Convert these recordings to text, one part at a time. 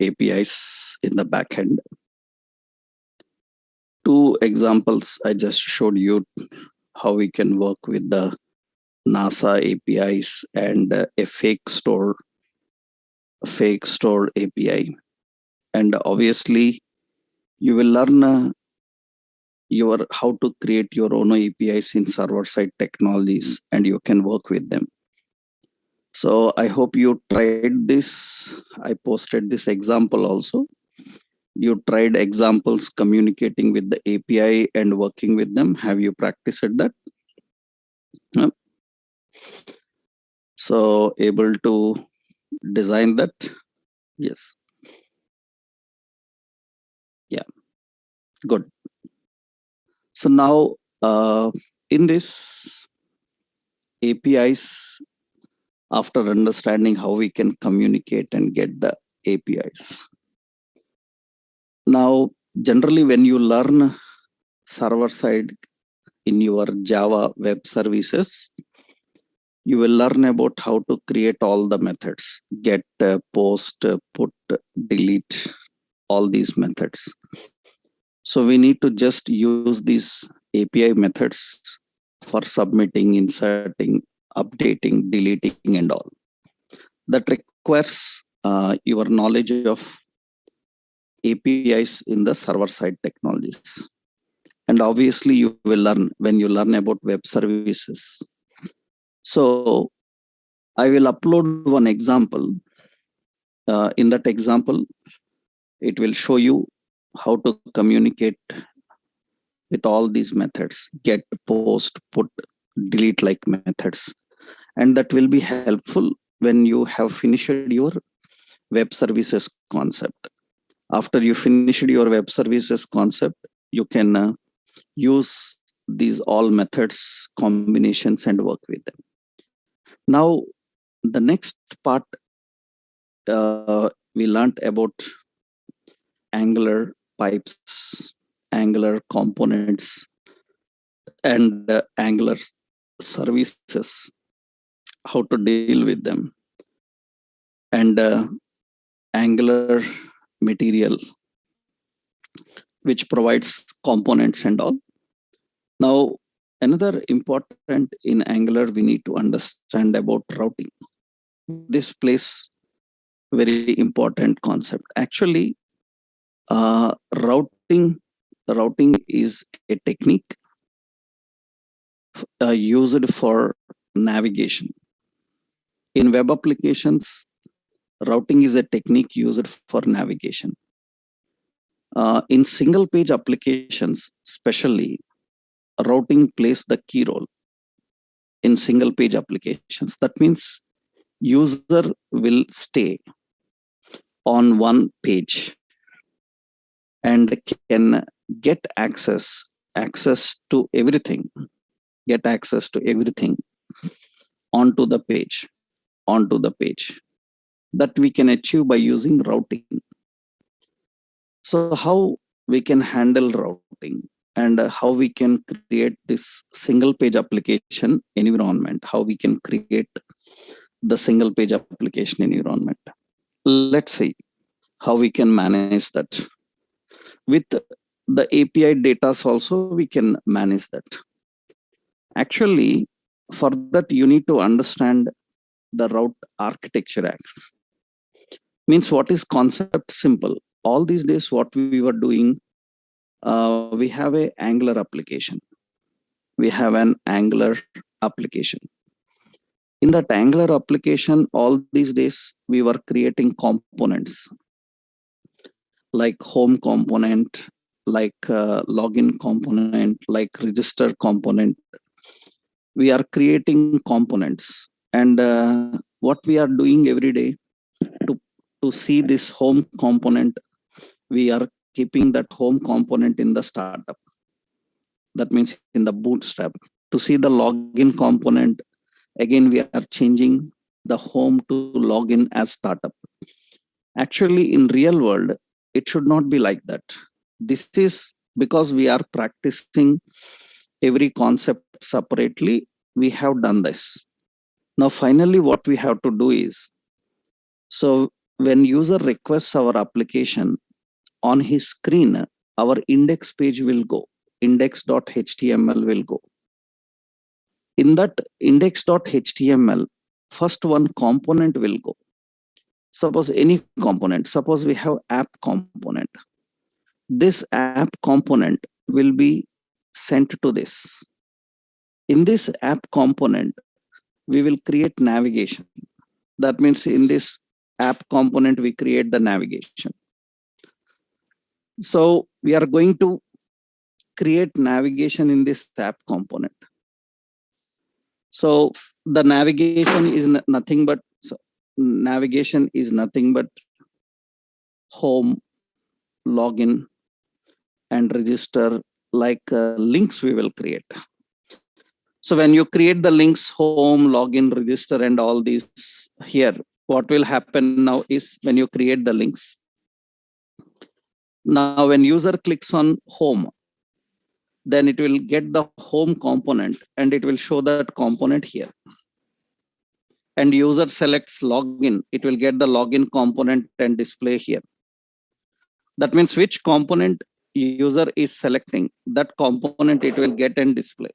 APIs in the backend. Two examples I just showed you how we can work with the NASA APIs and a fake store API. And obviously, you will learn how to create your own APIs in server-side technologies, and you can work with them. So I hope you tried this. I posted this example also. You tried examples communicating with the API and working with them. Have you practiced that? No? So able to design that? Yes. Yeah, good. So now in this APIs, after understanding how we can communicate and get the APIs. Now, generally when you learn server side in your Java web services, you will learn about how to create all the methods, get, post, put, delete, all these methods. So we need to just use these API methods for submitting, inserting, updating, deleting, and all. That requires your knowledge of APIs in the server-side technologies. And obviously, you will learn when you learn about web services. So I will upload one example. In that example, it will show you how to communicate with all these methods, get, post, put, delete like methods. And that will be helpful when you have finished your web services concept. After you finish your web services concept, you can use these all methods, combinations, and work with them. Now, the next part, we learned about Angular pipes, Angular components, and Angular services, how to deal with them, and Angular material, which provides components and all. Now, another important in Angular, we need to understand about routing. This plays very important concept. Actually, routing is a technique used for navigation. In web applications, routing is a technique used for navigation. In single page applications, especially, routing plays the key role in single page applications. That means user will stay on one page and can get access to everything, onto the page that we can achieve by using routing. So how we can handle routing and how we can create this single page application environment, how we can create the single page application environment. Let's see how we can manage that. With the API data also, we can manage that. Actually, for that, you need to understand the route architecture. Means what is concept? Simple. All these days, what we were doing, we have an Angular application. In that Angular application, all these days, we were creating components like home component, like login component, like register component. We are creating components. And what we are doing every day to see this home component, we are keeping that home component in the startup. That means in the bootstrap. To see the login component, again, we are changing the home to login as startup. Actually, in real world, it should not be like that. This is because we are practicing every concept separately. We have done this. Now, finally, what we have to do is, so when user requests our application, on his screen, our index page will go. Index.html will go. In that index.html, first one component will go. Suppose any component, suppose we have app component. This app component will be sent to this. In this app component, we will create navigation. That means in this app component, we create the navigation. So we are going to create navigation in this app component. So the navigation is nothing but home, login, and register, like links we will create. So when you create the links, home, login, register, and all these here, what will happen now is when you create the links. Now when user clicks on home, then it will get the home component and it will show that component here. And user selects login, it will get the login component and display here. That means which component user is selecting, that component it will get and display.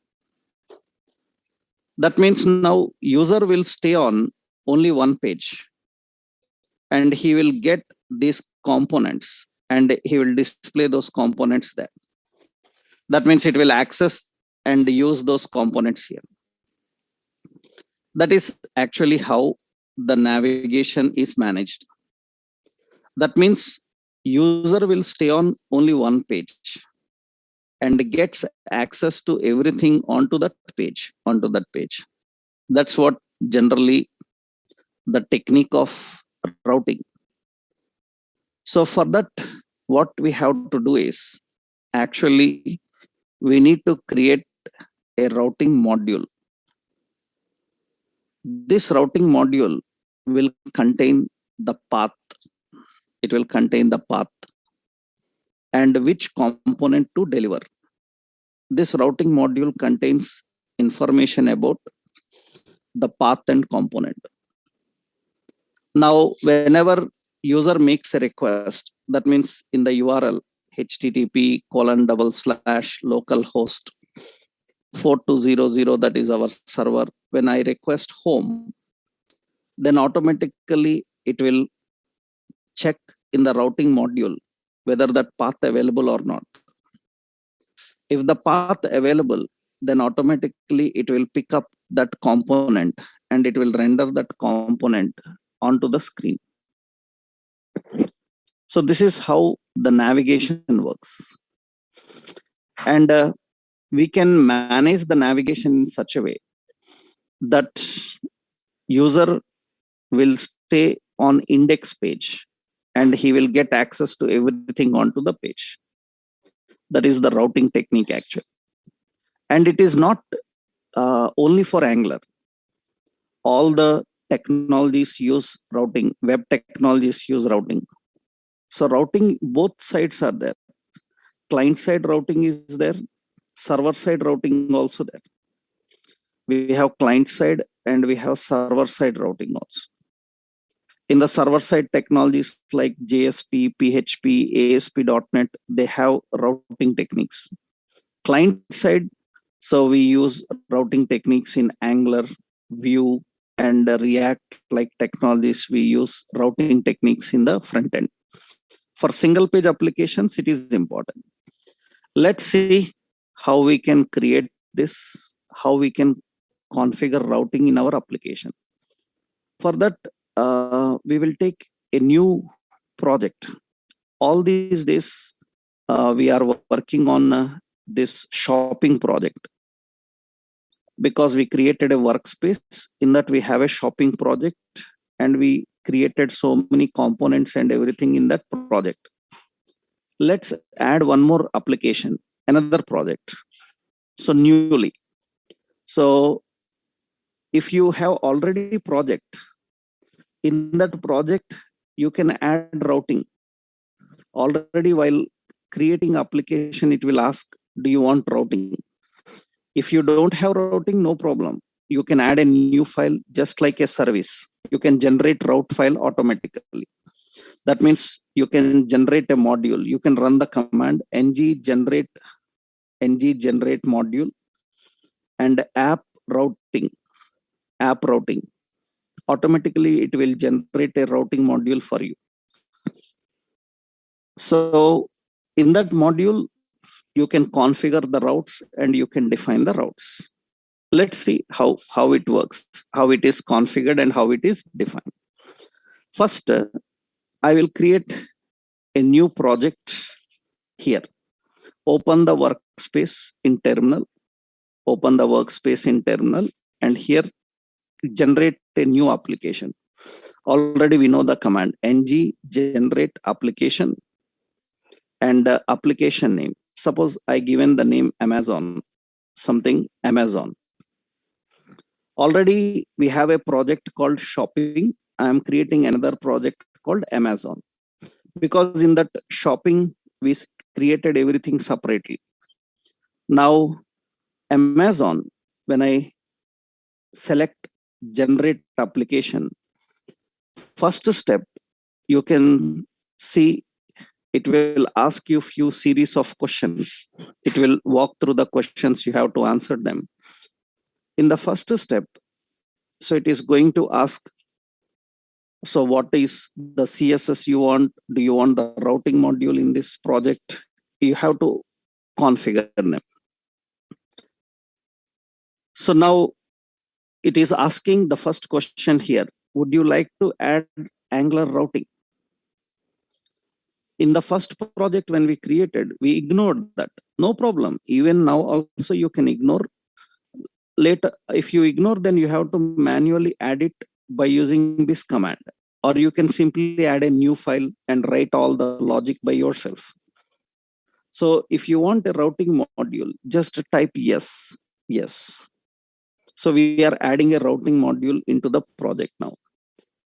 That means now user will stay on only one page and he will get these components and he will display those components there. That means it will access and use those components here. That is actually how the navigation is managed. That means user will stay on only one page and gets access to everything onto that page. That's what generally the technique of routing. So for that, what we have to do is actually we need to create a routing module. This routing module will contain the path. It will contain the path and which component to deliver. This routing module contains information about the path and component. Now, whenever user makes a request, that means in the URL http://localhost 4200, that is our server. When I request home, then automatically it will check in the routing module whether that path available or not. If the path available, then automatically it will pick up that component and it will render that component onto the screen. So this is how the navigation works. And we can manage the navigation in such a way that user will stay on index page and he will get access to everything onto the page. That is the routing technique actually. And it is not only for Angular. All the technologies use routing, web technologies use routing. So routing, both sides are there. Client side routing is there, server side routing also there. We have client side and we have server side routing also. In the server side technologies like JSP, PHP, ASP.NET, they have routing techniques. Client side, so we use routing techniques in Angular, Vue, and React like technologies. We use routing techniques in the front end. For single page applications, it is important. Let's see how we can create this, how we can configure routing in our application. For that, we will take a new project. All these days, we are working on this shopping project because we created a workspace. In that, we have a shopping project and we created so many components and everything in that project. Let's add one more application, another project. So newly. So if you have already project, in that project, you can add routing. Already while creating application, it will ask, do you want routing? If you don't have routing, no problem. You can add a new file just like a service. You can generate route file automatically. That means you can generate a module. You can run the command ng generate module and app routing. Automatically, it will generate a routing module for you. So in that module, you can configure the routes and you can define the routes. Let's see how it works, how it is configured and how it is defined. First, I will create a new project here. Open the workspace in terminal. Open the workspace in terminal, and here generate a new application. Already we know the command ng generate application and application name. Suppose I given the name Amazon, something Amazon. Already we have a project called shopping. I am creating another project called Amazon, because in that shopping we created everything separately. Now Amazon, when I select generate application, first step, you can see it will ask you few series of questions. It will walk through the questions, you have to answer them. In the first step, so it is going to ask, so what is the CSS you want? Do you want the routing module in this project? You have to configure them. So now it is asking the first question here. Would you like to add Angular routing? In the first project when we created, we ignored that. No problem. Even now also you can ignore. Later, if you ignore, then you have to manually add it by using this command. Or you can simply add a new file and write all the logic by yourself. So if you want a routing module, just type yes. So we are adding a routing module into the project now.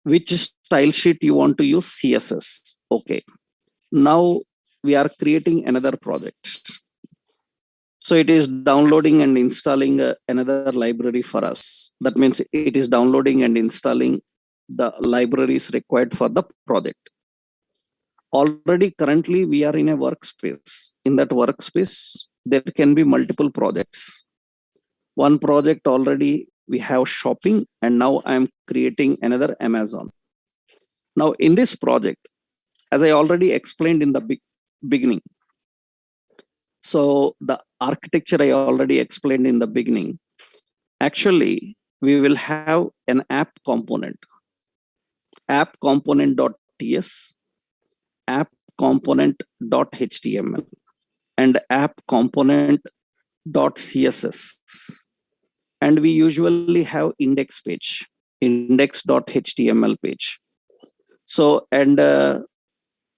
Which style sheet you want to use? CSS. Okay. Now we are creating another project. So it is downloading and installing another library for us. That means it is downloading and installing the libraries required for the project. Already currently we are in a workspace. In that workspace, there can be multiple projects. One project already we have shopping, and now I am creating another Amazon. Now in this project, as I already explained in the beginning, so the architecture I already explained in the beginning, actually we will have an app component.ts, app component.html, and app component.css. And we usually have index.html page. So, and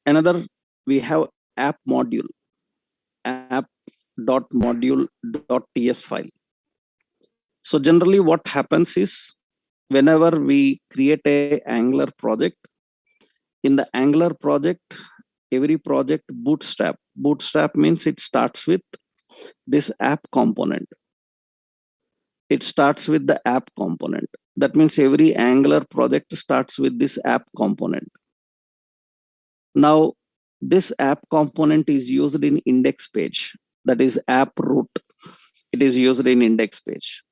another, we have app app.module.ts file. So generally what happens is, whenever we create a Angular project, in the Angular project, every project bootstrap means it starts with this app component. It starts with the app component. That means every Angular project starts with this app component. Now, this app component is used in index page, that is app root. It is used in index page.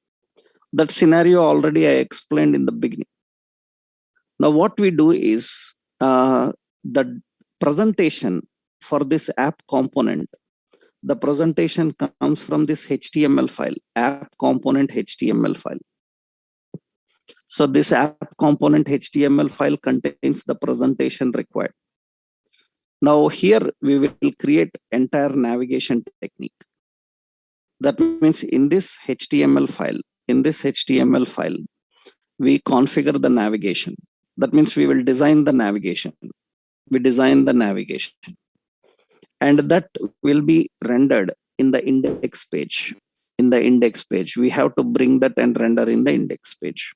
That scenario already I explained in the beginning. Now what we do is, the presentation for this app component, the presentation comes from this HTML file, app component HTML file. So this app component HTML file contains the presentation required. Now here we will create entire navigation technique. That means in this HTML file, we configure the navigation. That means we will design the navigation. And that will be rendered in the index page. We have to bring that and render in the index page.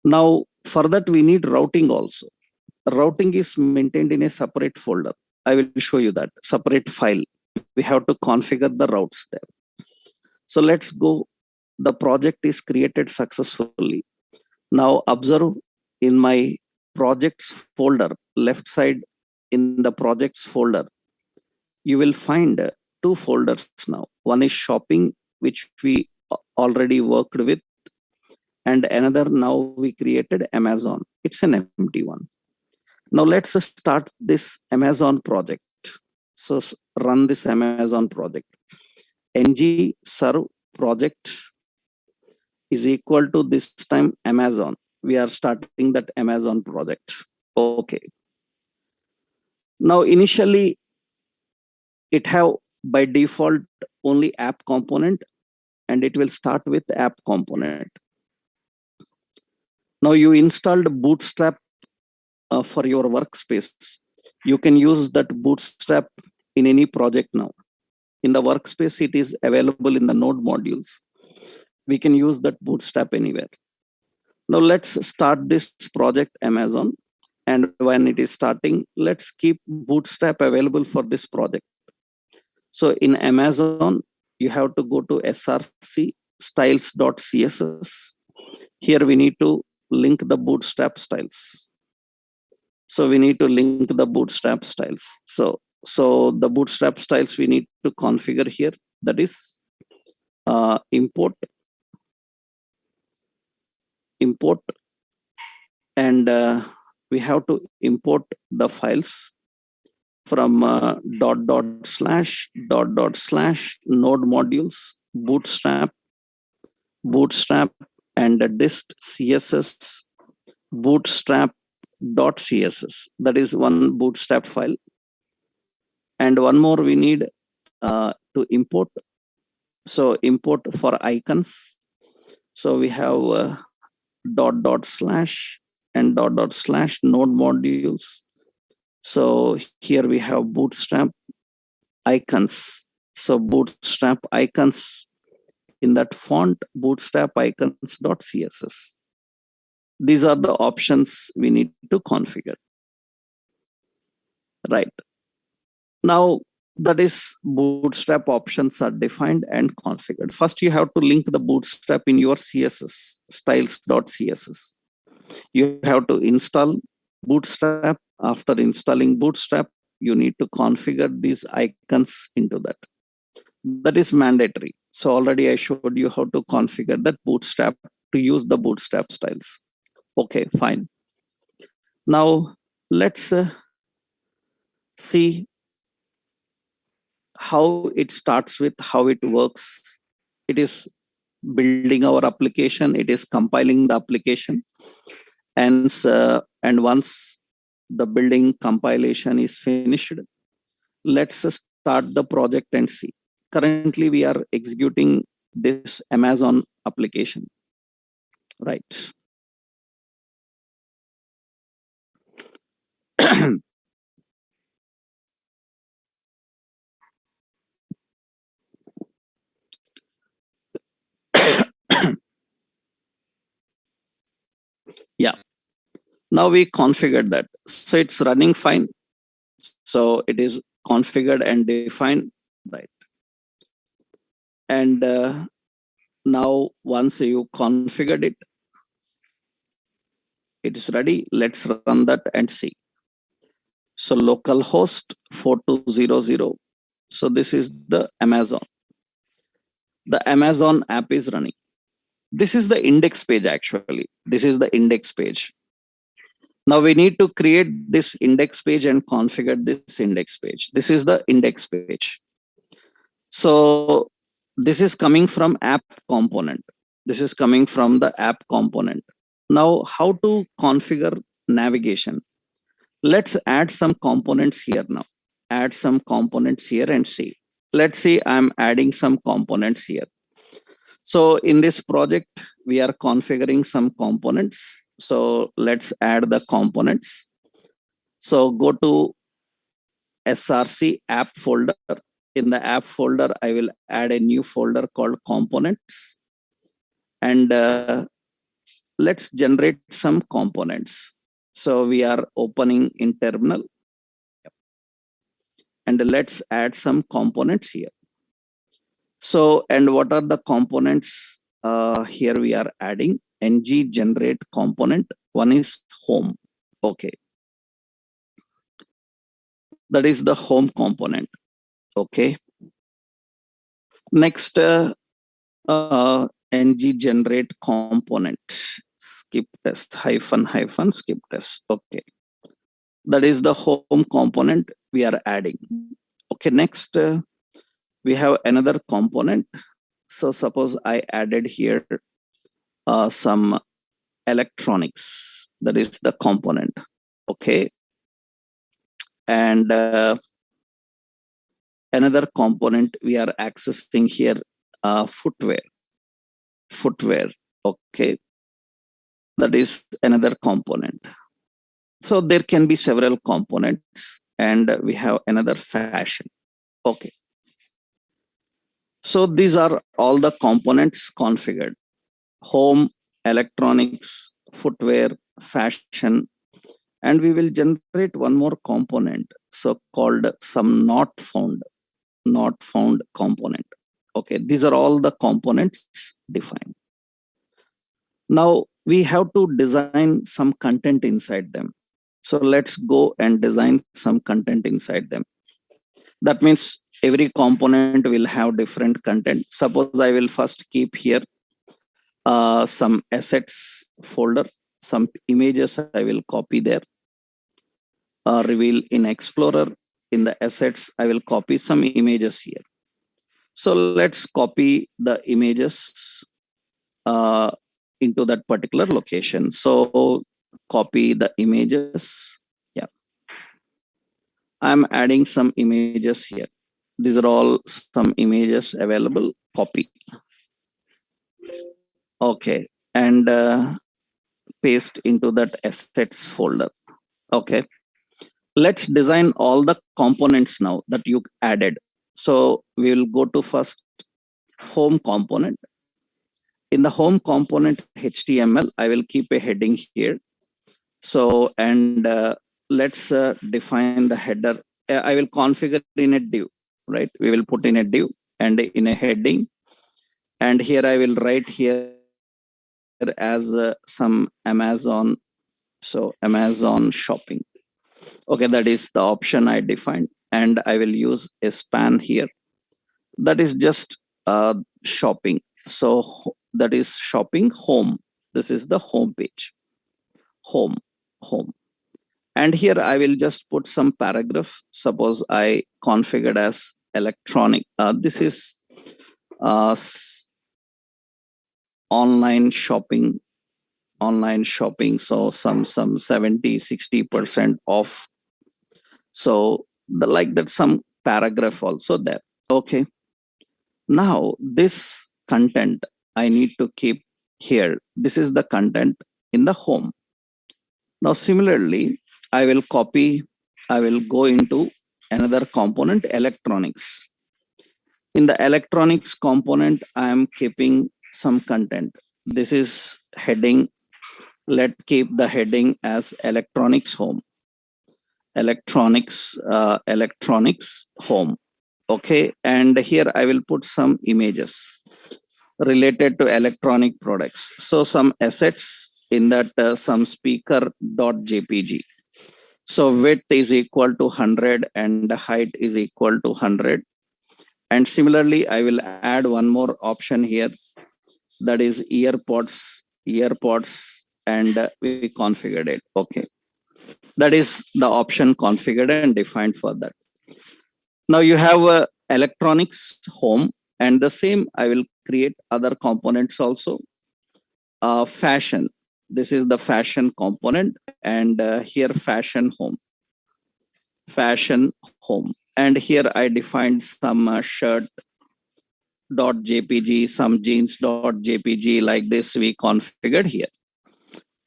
Now, for that, we need routing also. Routing is maintained in a separate folder. I will show you that separate file. We have to configure the routes there. So let's go. The project is created successfully. Now observe in my projects folder, left side in the projects folder, you will find two folders now. One is shopping, which we already worked with, and another now we created Amazon. It's an empty one. Now let's start this Amazon project. So run this Amazon project. ng serve project is equal to this time Amazon. We are starting that Amazon project. Okay. Now initially it have by default only app component, and it will start with app component. Now you installed Bootstrap for your workspace. You can use that Bootstrap in any project now. In the workspace, it is available in the node modules. We can use that Bootstrap anywhere. Now let's start this project Amazon. And when it is starting, let's keep Bootstrap available for this project. So in Amazon, you have to go to src styles.css. Here we need to link the Bootstrap styles. So we need to link the Bootstrap styles. So the Bootstrap styles we need to configure here. That is import, and we have to import the files from // node modules, bootstrap and dist css bootstrap.css. That is one Bootstrap file. And one more we need to import. So import for icons. So we have // and // node modules. So here we have Bootstrap icons. So Bootstrap icons in that font, bootstrap icons.css. These are the options we need to configure. Right. Now that is Bootstrap options are defined and configured. First, you have to link the Bootstrap in your CSS, styles.css. You have to install Bootstrap. After installing Bootstrap, you need to configure these icons into that. That is mandatory. So already I showed you how to configure that Bootstrap to use the Bootstrap styles. Okay, fine. Now let's see how it starts with, how it works. It is building our application. It is compiling the application. And once the building compilation is finished, let's start the project and see. Currently, we are executing this Amazon application, right? Yeah. Now we configured that. So it's running fine. So it is configured and defined, right? And now once you configured it, it is ready. Let's run that and see. So localhost 4200. So this is the Amazon. The Amazon app is running. This is the index page actually. This is the index page. Now we need to create this index page and configure this index page. This is the index page. So this is coming from app component. This is coming from the app component. Now how to configure navigation? Let's add some components here now. Add some components here and see. Let's see, I'm adding some components here. So in this project, we are configuring some components. So let's add the components. So go to src app folder. In the app folder, I will add a new folder called components. And let's generate some components. So we are opening in terminal. And let's add some components here. So, and what are the components? Here we are adding ng generate component. One is home. Okay, that is the home component. Okay, next ng generate component, skip test hyphen skip test. Okay, that is the home component we are adding. Okay, next we have another component. So suppose I added here some electronics, that is the component. Okay, and another component we are accessing here, footwear. Okay, that is another component. So there can be several components, and we have another fashion. Okay, so these are all the components configured: home, electronics, footwear, fashion, and we will generate one more component, so called some not found component. Okay, these are all the components defined. Now we have to design some content inside them. So let's go and design some content inside them. That means every component will have different content. Suppose I will first keep here some assets folder, some images I will copy there, reveal in Explorer. In the assets, I will copy some images here. So let's copy the images into that particular location. So copy the images. Yeah, I'm adding some images here. These are all some images available. Copy. Okay, and paste into that assets folder. Okay, let's design all the components now that you added. So we will go to first home component. In the home component HTML, I will keep a heading here. So, and let's define the header. I will configure in a div, right? We will put in a div and in a heading. And here I will write here as some Amazon. So Amazon shopping. Okay, that is the option I defined. And I will use a span here. That is just shopping. So that is shopping home. This is the home page. Home. And here I will just put some paragraph. Suppose I configured as electronic. This is online shopping. So some 70-60% off. So the like that some paragraph also there. Okay. Now this content I need to keep here. This is the content in the home. Now similarly, I will go into another component, electronics. In the electronics component, I am keeping some content. This is heading. Let's keep the heading as electronics home. Electronics home. Okay, and here I will put some images related to electronic products. So some assets in that some speaker.jpg. So width is equal to 100 and the height is equal to 100. And similarly, I will add one more option here, that is earpods, and we configured it. Okay, that is the option configured and defined for that. Now you have electronics home, and the same I will create other components also. Fashion. This is the fashion component, and here fashion home. And here I defined some shirt.jpg, some jeans.jpg, like this we configured here.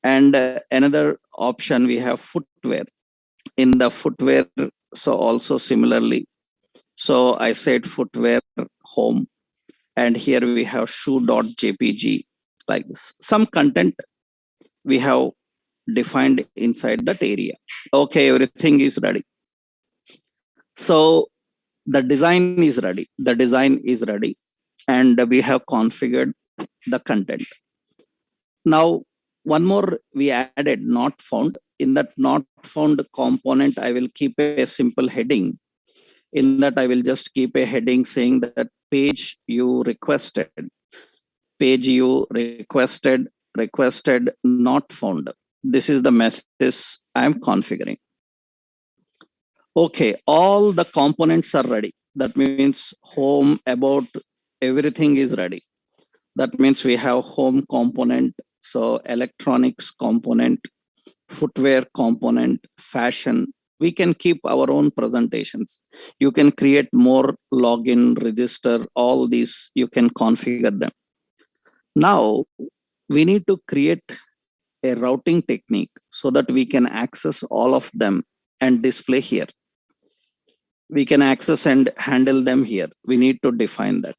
And another option we have footwear. In the footwear, so also similarly. So I said footwear home, and here we have shoe.jpg, like this. Some content we have defined inside that area. Okay, everything is ready. So the design is ready. And we have configured the content. Now, one more we added, not found. in that not found component, I will keep a simple heading. In that, I will just keep a heading saying that page you requested not found. This is the message I'm configuring. Okay, all the components are ready. That means home, about, everything is ready. That means we have home component, so electronics component, footwear component, fashion. We can keep our own presentations. You can create more, login, register, all these, you can configure them. Now, we need to create a routing technique so that we can access all of them and display here. We can access and handle them here. We need to define that.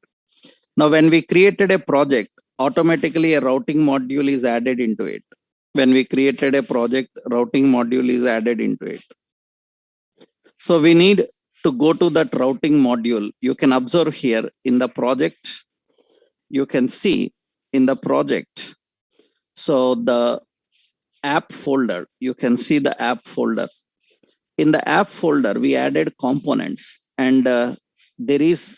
Now, when we created a project, automatically a routing module is added into it. When we created a project, routing module is added into it. So we need to go to that routing module. You can observe here in the project, you can see in the project. So the app folder, you can see the app folder. In the app folder, we added components, and there is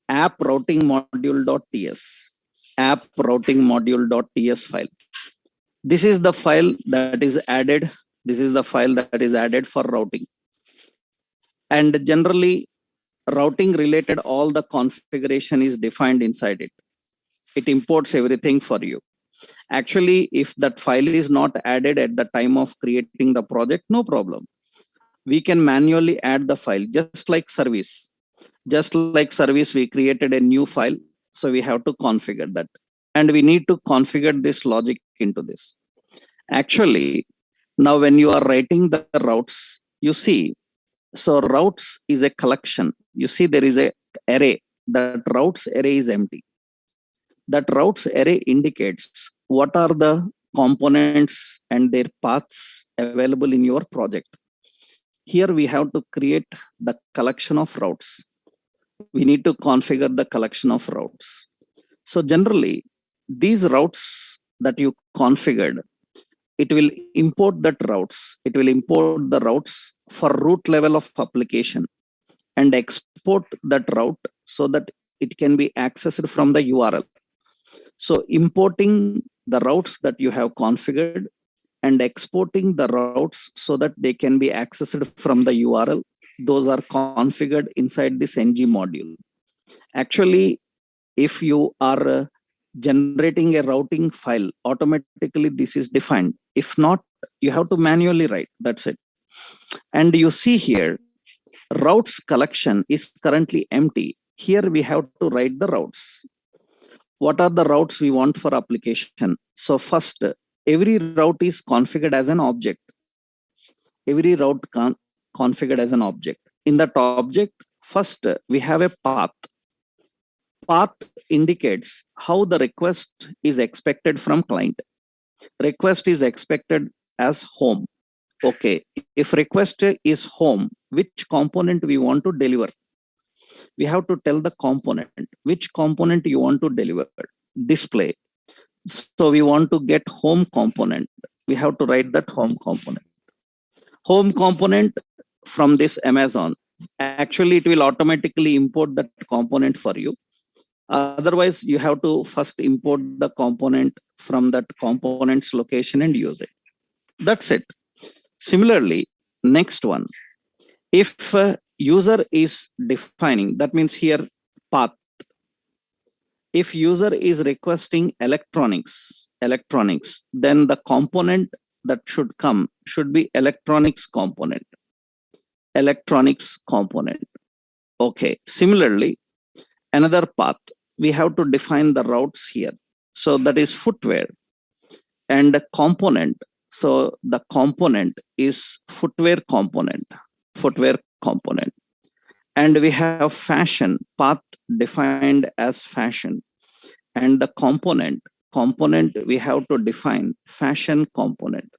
app routing module.ts, app routing module.ts file. This is the file that is added. This is the file that is added for routing. And generally, routing related, all the configuration is defined inside it. It imports everything for you. Actually, if that file is not added at the time of creating the project, no problem. We can manually add the file, just like service. Just like service, we created a new file. So we have to configure that. And we need to configure this logic into this. Actually, now when you are writing the routes, you see, so routes is a collection. You see there is a array. That routes array is empty. That routes array indicates what are the components and their paths available in your project. Here we have to create the collection of routes. We need to configure the collection of routes. So generally, these routes that you configured, it will import that routes. It will import the routes for root level of application and export that route so that it can be accessed from the URL. So importing the routes that you have configured and exporting the routes so that they can be accessed from the URL, those are configured inside this ng module. Actually, if you are generating a routing file, automatically this is defined. If not, you have to manually write. That's it. And you see here, routes collection is currently empty. Here we have to write the routes. What are the routes we want for application? So first, every route is configured as an object. Every route configured as an object. In that object, first we have a path. Path indicates how the request is expected from client. Request is expected as home. Okay, if request is home, which component we want to deliver? We have to tell the component, which component you want to deliver, display. So we want to get home component. We have to write that home component. Home component from this Amazon. Actually, it will automatically import that component for you. Otherwise, you have to first import the component from that component's location and use it. That's it. Similarly, next one, if user is defining, that means here path. If user is requesting electronics, then the component that should come should be electronics component. Okay. Similarly, another path, we have to define the routes here. So that is footwear and the component. So the component is footwear component. And we have fashion, path defined as fashion. And the component we have to define fashion component.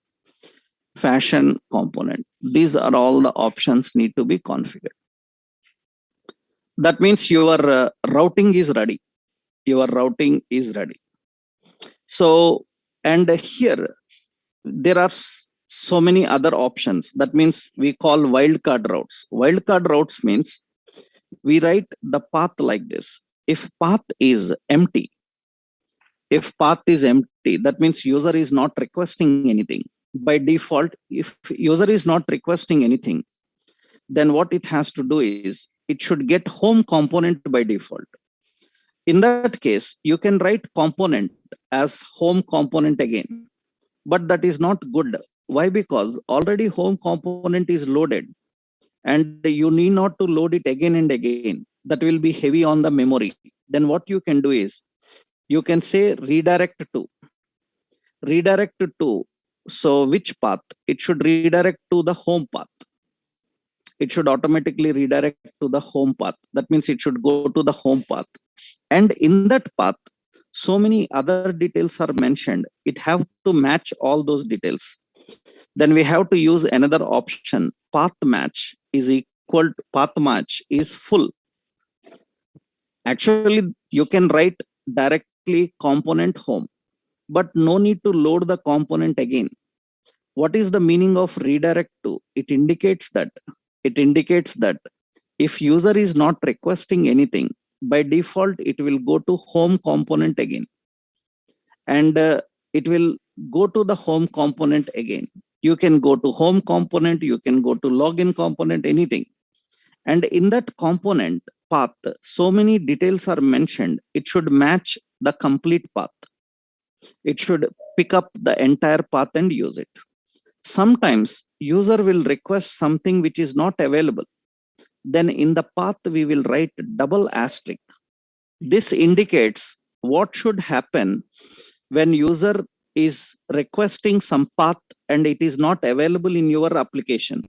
These are all the options need to be configured. That means your routing is ready. So, and here there are so many other options. That means we call wildcard routes. Wildcard routes means we write the path like this. If path is empty, that means user is not requesting anything. By default, if user is not requesting anything, then what it has to do is it should get home component by default. In that case, you can write component as home component again, but that is not good. Why? Because already home component is loaded and you need not to load it again and again. That will be heavy on the memory. Then what you can do is you can say redirect to. So which path? It should redirect to the home path. It should automatically redirect to the home path. That means it should go to the home path. And in that path, so many other details are mentioned. It have to match all those details. Then we have to use another option. Path match is full. Actually, you can write directly component home, but no need to load the component again. What is the meaning of redirect to? It indicates that if user is not requesting anything, by default, it will go to home component again. And it will go to the home component again. You can go to home component, you can go to login component, anything. And in that component path, so many details are mentioned. It should match the complete path. It should pick up the entire path and use it. Sometimes user will request something which is not available. Then in the path, we will write double asterisk. This indicates what should happen when user is requesting some path and it is not available in your application.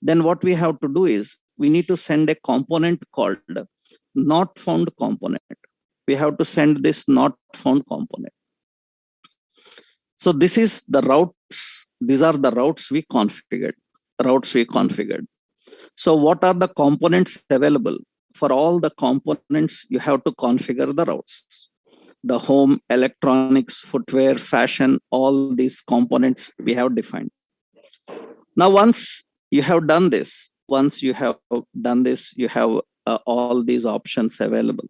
Then what we have to do is we need to send a component called not found component. We have to send this not found component. So this is the routes. These are the routes we configured. So what are the components available? For all the components, you have to configure the routes. The home, electronics, footwear, fashion, all these components we have defined. Now, once you have done this, you have all these options available.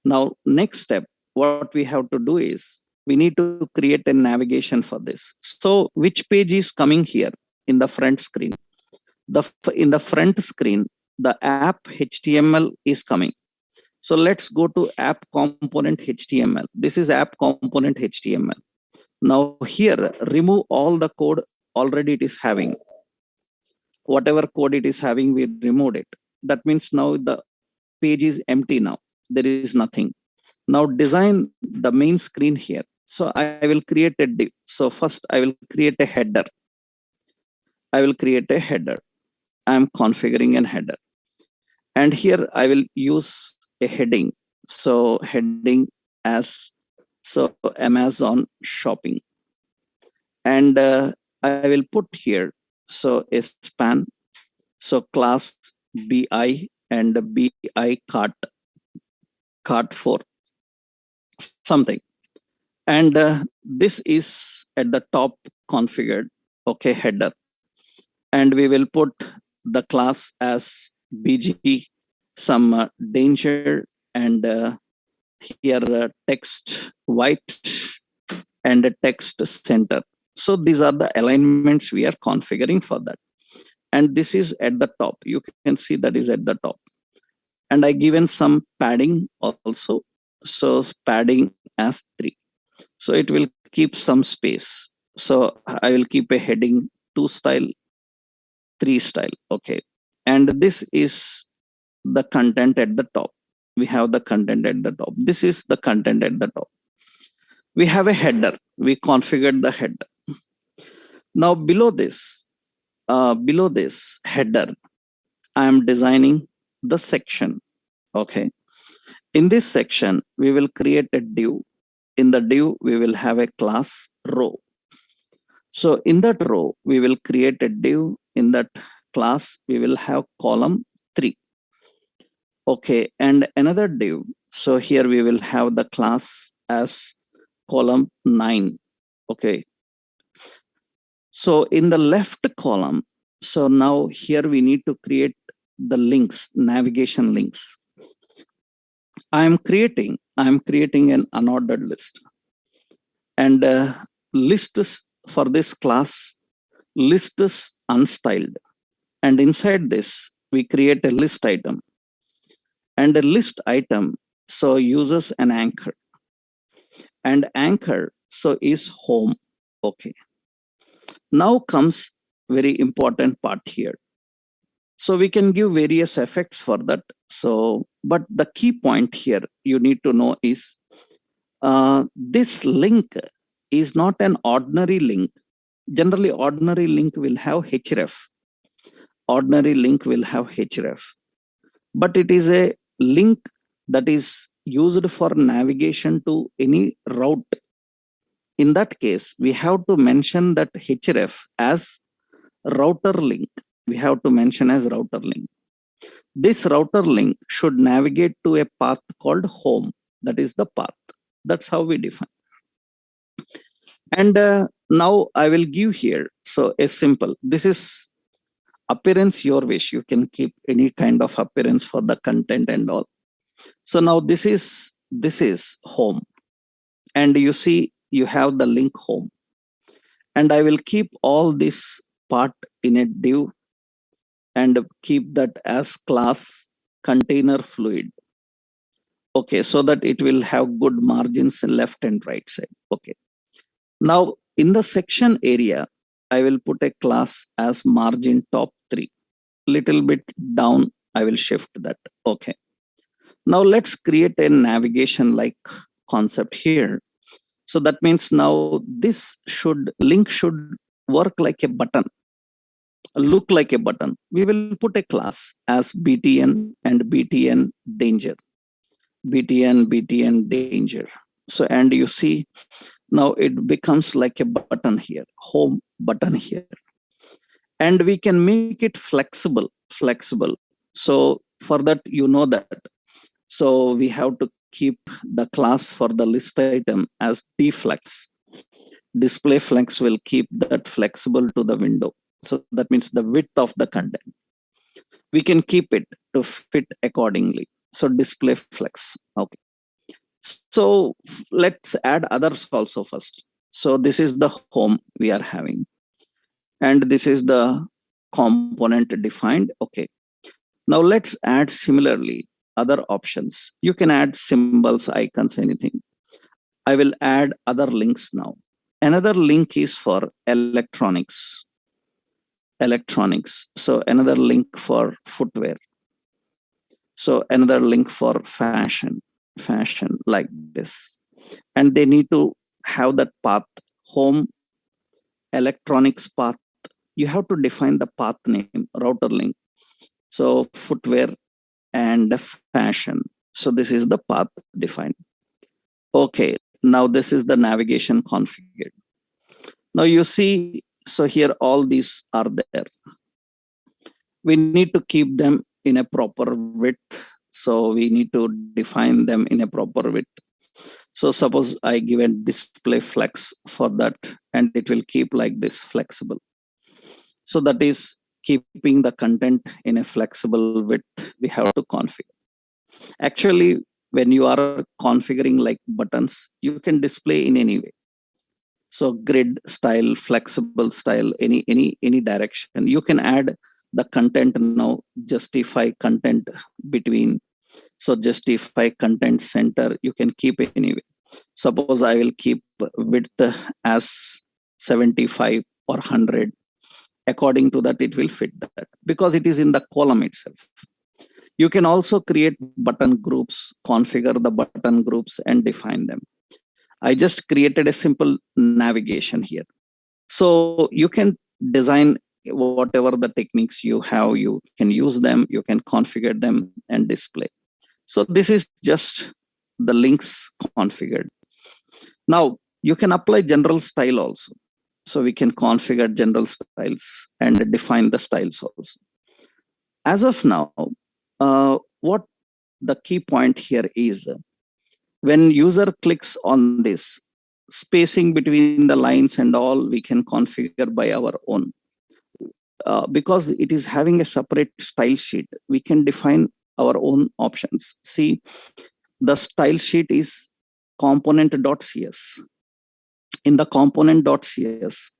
Now, next step, what we have to do is we need to create a navigation for this. So which page is coming here in the front screen? In the front screen, the app HTML is coming. So let's go to app component HTML. This is app component HTML. Now here, remove all the code already it is having. Whatever code it is having, we removed it. That means now the page is empty now. There is nothing. Now design the main screen here. So I will create a div. So first I will create a header. I am configuring a header. And here I will use a heading. So heading as Amazon shopping. And I will put here so a span. So class BI and BI cart for something. And this is at the top configured. Okay, header. And we will put the class as BG, some danger, and here text white and a text center. So these are the alignments we are configuring for that. And this is at the top. You can see that is at the top. And I given some padding also. So padding as 3. So it will keep some space. So I will keep a heading 2 style, 3 style. Okay. And this is the content at the top. We have the content at the top. This is the content at the top. We have a header. We configured the header. Now below this header, I am designing the section. Okay. In this section, we will create a div. In the div, we will have a class row. So in that row, we will create a div. In that class, we will have column 3. Okay, and another div. So here we will have the class as column 9. Okay. So in the left column, so now here we need to create the links, navigation links. I'm creating an unordered list, and list is for this class, list is unstyled, and inside this we create a list item, and a list item so uses an anchor, and anchor so is home. Okay, now comes very important part here. So we can give various effects for that. So but the key point here you need to know is this link is not an ordinary link. Generally ordinary link will have href, ordinary link will have href, but it is a link that is used for navigation to any route. In that case, we have to mention that href as router link. We have to mention as router link. This router link should navigate to a path called home. That is the path. That's how we define. And now I will give here. So a simple, this is appearance your wish. You can keep any kind of appearance for the content and all. So now this is home. And you see you have the link home. And I will keep all this part in a div and keep that as class container fluid. Okay, so that it will have good margins in left and right side. Okay. Now in the section area, I will put a class as margin top 3. Little bit down, I will shift that. Okay. Now let's create a navigation like concept here. So that means now this link should work like a button, look like a button. We will put a class as btn and btn danger, btn danger. So and you see now it becomes like a button here, home button here, and we can make it flexible. So for that, you know that. So we have to keep the class for the list item as dflex. Display flex will keep that flexible to the window. So that means the width of the content. We can keep it to fit accordingly. So display flex. Okay. So let's add others also first. So this is the home we are having. And this is the component defined. Okay. Now let's add similarly other options. You can add symbols, icons, anything. I will add other links now. Another link is for electronics. So another link for footwear. So another link for fashion like this. And they need to have that path, home, electronics path. You have to define the path name, router link. So footwear and fashion. So this is the path defined. Okay, now this is the navigation configured. Now you see, so here all these are there. We need to keep them in a proper width. So we need to define them in a proper width. So suppose I give a display flex for that, and it will keep like this flexible. So that is keeping the content in a flexible width we have to configure. Actually, when you are configuring like buttons, you can display in any way. So grid style, flexible style, any direction. You can add the content now, justify content between. So justify content center, you can keep it anyway. Suppose I will keep width as 75 or 100. According to that, it will fit that because it is in the column itself. You can also create button groups, configure the button groups and define them. I just created a simple navigation here. So you can design whatever the techniques you have, you can use them, you can configure them and display. So this is just the links configured. Now you can apply general style also. So we can configure general styles and define the styles also. As of now, what the key point here is when user clicks on this, spacing between the lines and all we can configure by our own. Because it is having a separate style sheet, we can define our own options. See, the style sheet is component.cs. In the component.cs,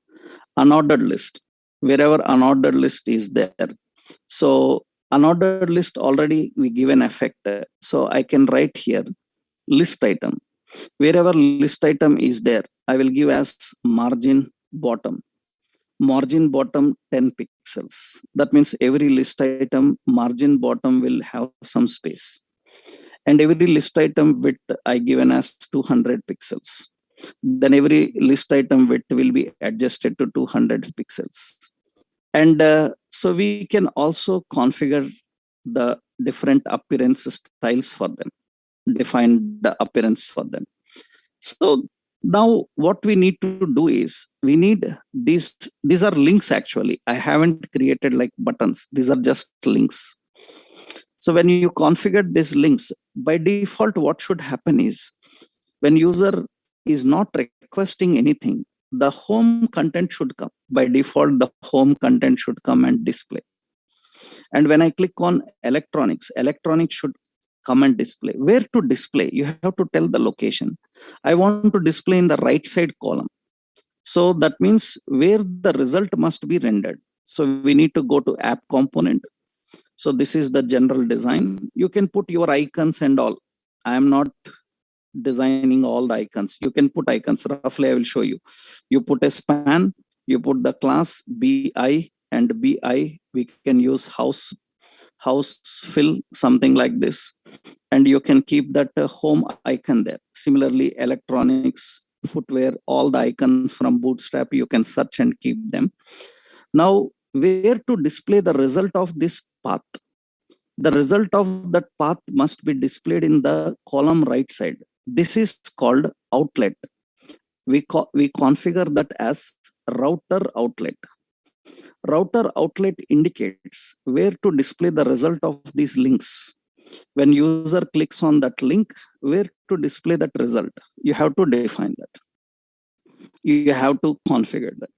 unordered list, wherever unordered list is there. So unordered list already we give an effect. So I can write here list item. Wherever list item is there, I will give as margin bottom 10 pixels. That means every list item margin bottom will have some space. And every list item width I given as 200 pixels. Then every list item width will be adjusted to 200 pixels. And so we can also configure the different appearance styles for them, define the appearance for them. So now what we need to do is we need these are links. Actually, I haven't created like buttons. These are just links. So when you configure these links, by default, what should happen is when user is not requesting anything, the home content should come. By default, the home content should come and display. And when I click on electronics should come and display. Where to display? You have to tell the location. I want to display in the right side column. So that means where the result must be rendered. So we need to go to app component. So this is the general design. You can put your icons and all. I am not designing all the icons. You can put icons. Roughly, I will show you. You put a span, you put the class BI, and BI, we can use house fill, something like this. And you can keep that home icon there. Similarly, electronics, footwear, all the icons from Bootstrap, you can search and keep them. Now, where to display the result of this path? The result of that path must be displayed in the column right side. This is called outlet. We configure that as router outlet. Router outlet indicates where to display the result of these links. When user clicks on that link, where to display that result, you have to define that. You have to configure that.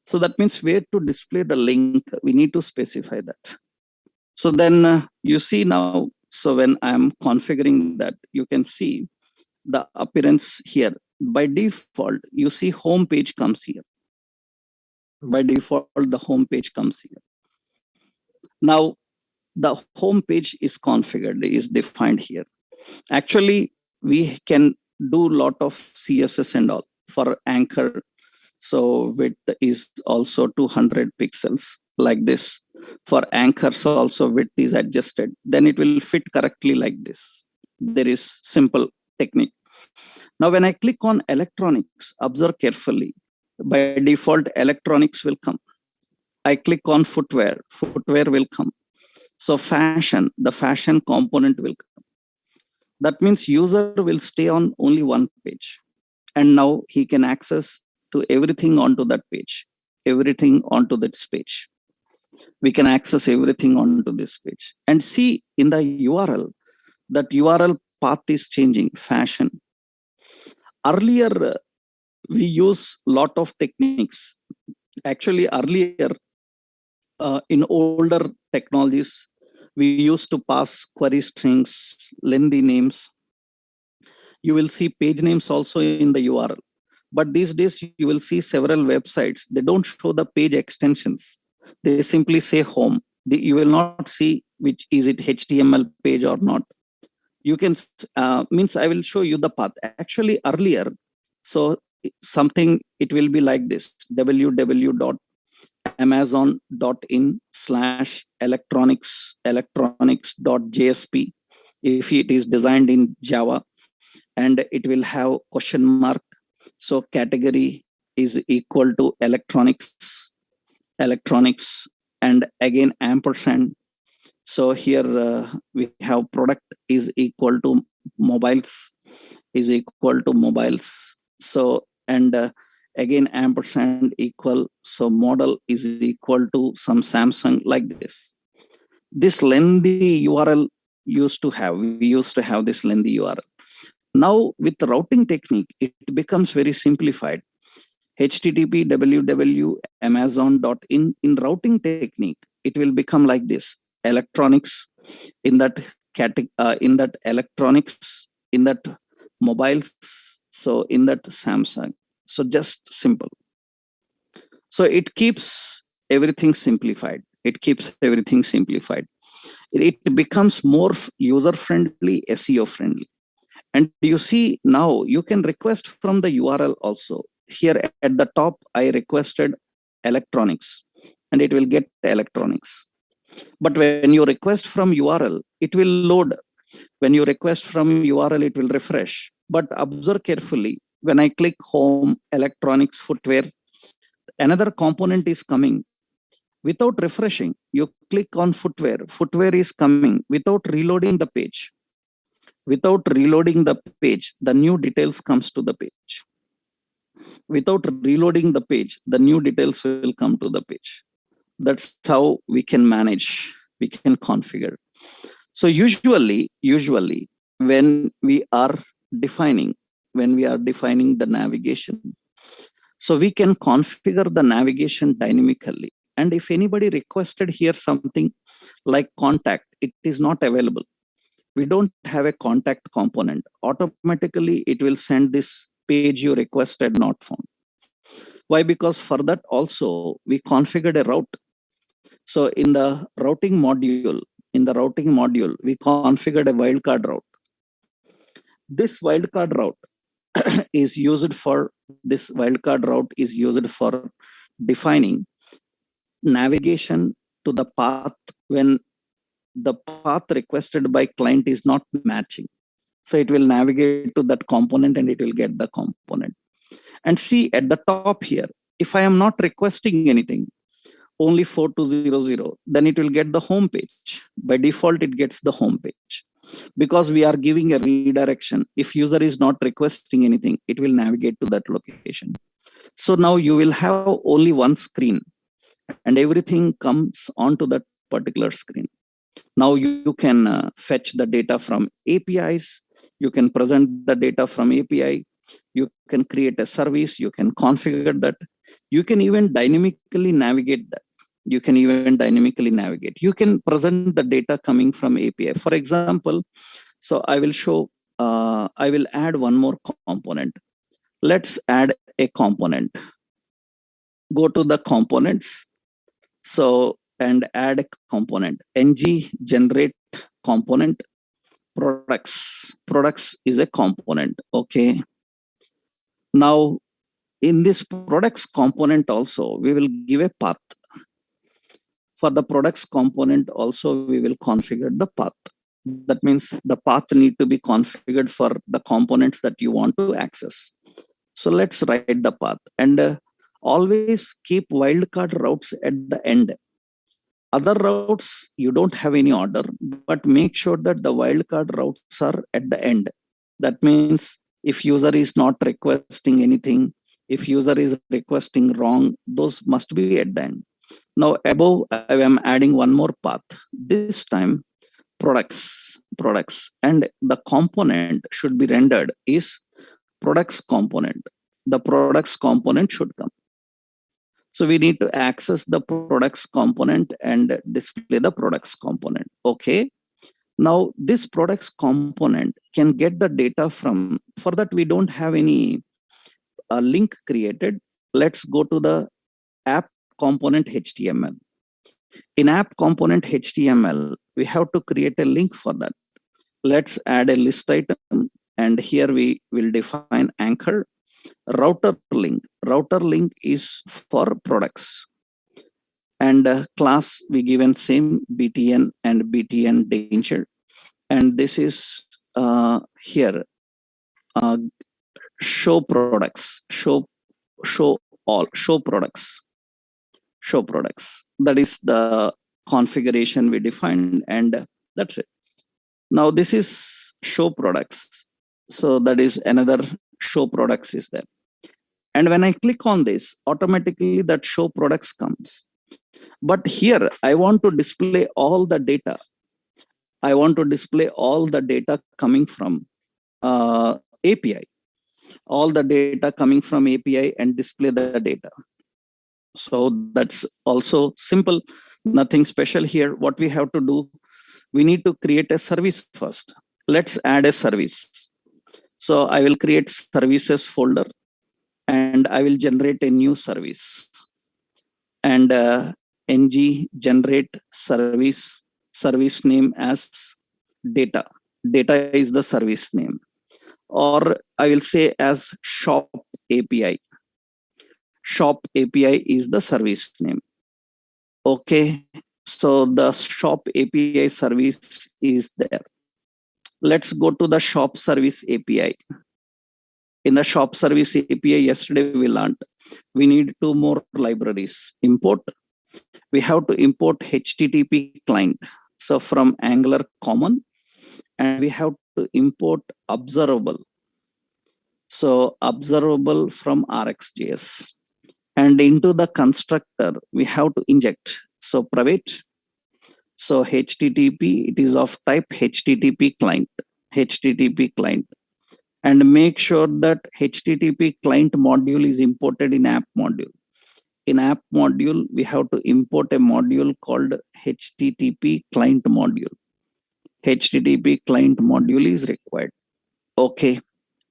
So that means where to display the link, we need to specify that. So then you see now, so when I'm configuring that, you can see the appearance here. By default, you see home page comes here. By default, the home page comes here. Now, the home page is configured, is defined here. Actually, we can do a lot of CSS and all for anchor. So width is also 200 pixels like this. For anchors also width is adjusted. Then it will fit correctly like this. There is simple technique. Now, when I click on electronics, observe carefully. By default, electronics will come. I click on footwear will come. So fashion, the fashion component will come. That means user will stay on only one page. And now he can access to everything onto that page, everything onto this page. We can access everything onto this page. And see in the URL, that URL path is changing, fashion. Earlier, we use lot of techniques. Actually, earlier, in older technologies, we used to pass query strings, lengthy names. You will see page names also in the URL. But these days, you will see several websites. They don't show the page extensions. They simply say home. You will not see which is it HTML page or not. You can, means I will show you the path. Actually, earlier, so something, it will be like this, www.amazon.in/electronics.jsp, if it is designed in Java, and it will have question mark. So category is equal to electronics, and again ampersand. So here we have product is equal to mobiles, So, and again ampersand equal. So model is equal to some Samsung, like this. This lengthy URL we used to have this lengthy URL. Now with the routing technique, it becomes very simplified. HTTP www amazon.in. In routing technique, it will become like this: electronics, in that in that electronics, in that mobiles, so in that Samsung. So just simple. So it keeps everything simplified. It keeps everything simplified. It becomes more user friendly, SEO friendly. And you see now you can request from the URL also. Here at the top, I requested electronics, and it will get electronics. But when you request from URL, it will load. When you request from URL, it will refresh. But observe carefully. When I click home, electronics, footwear, another component is coming. Without refreshing, you click on footwear. Footwear is coming without reloading the page. Without reloading the page, the new details comes to the page. Without reloading the page, the new details will come to the page. That's how we can manage, we can configure. So usually when we are defining, the navigation, so we can configure the navigation dynamically. And if anybody requested here something like contact, it is not available. We don't have a contact component. Automatically, it will send this page you requested not found. Why? Because for that also we configured a route. So in the routing module, we configured a wildcard route. This wildcard route is used for defining navigation to the path when the path requested by client is not matching. So it will navigate to that component and it will get the component. And see at the top here, if I am not requesting anything, only 4200, then it will get the home page. By default, it gets the home page. Because we are giving a redirection. If user is not requesting anything, it will navigate to that location. So now you will have only one screen and everything comes onto that particular screen. Now you can fetch the data from APIs. You can present the data from API. You can create a service. You can configure that. You can even dynamically navigate that. You can present the data coming from API. For example, so I will show, I will add one more component. Let's add a component. Go to the components. So, and add a component. ng generate component. Products is a component. Okay. Now, in this products component also, we will give a path. For the products component also, we will configure the path. That means the path need to be configured for the components that you want to access. So let's write the path, and always keep wildcard routes at the end. Other routes, you don't have any order, but make sure that the wildcard routes are at the end. That means if user is not requesting anything, if user is requesting wrong, those must be at the end. Now above, I am adding one more path. This time products, and the component should be rendered is products component. The products component should come. So we need to access the products component and display the products component. Okay. Now this products component can get the data from, for that we don't have any link created. Let's go to the app component HTML. In app component HTML, we have to create a link for that. Let's add a list item, and here we will define anchor. Router link is for products, and class we given same btn and btn danger, and this is here show products, show products. That is the configuration we defined, and that's it. Now this is show products, so that is another show products is there. And when I click on this, automatically that show products comes. But here I want to display all the data. I want to display all the data coming from API, all the data coming from API and display the data. So that's also simple, nothing special here. What we have to do, we need to create a service first. Let's add a service. So I will create services folder and I will generate a new service. And ng generate service name as data. Data is the service name. Or I will say as shop API. Shop API is the service name. Okay, so the shop API service is there. Let's go to the shop service API. In the shop service API, yesterday we learned we need two more libraries. Import. We have to import HTTP client. So from Angular common, and we have to import observable. So observable from RxJS. And into the constructor, we have to inject. So private. So HTTP, it is of type HTTP client. HTTP client. And make sure that HTTP client module is imported in app module. In app module, we have to import a module called HTTP client module. HTTP client module is required. Okay,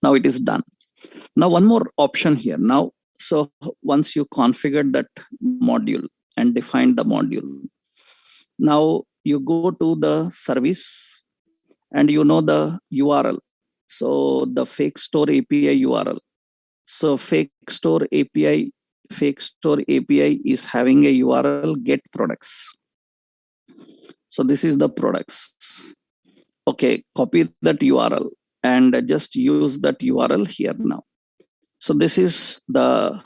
now it is done. Now one more option here. Now, so once you configured that module and defined the module, now you go to the service and you know the URL. So the fake store API URL. So fake store API is having a URL get products. So this is the products. Okay, copy that URL and just use that URL here now. So this is the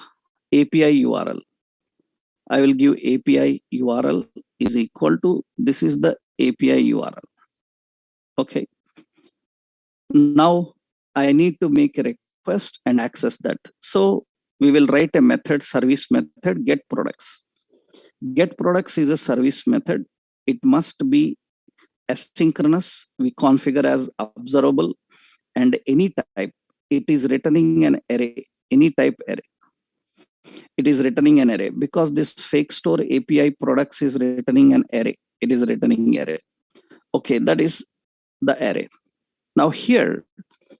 API URL. I will give API URL is equal to, this is the API URL. Okay. Now I need to make a request and access that. So we will write a method, service method, get products. Get products is a service method. It must be asynchronous. We configure as observable and any type. It is returning an array, any type array. It is returning an array because this fake store API products is returning an array. It is returning array. Okay, that is the array. Now here,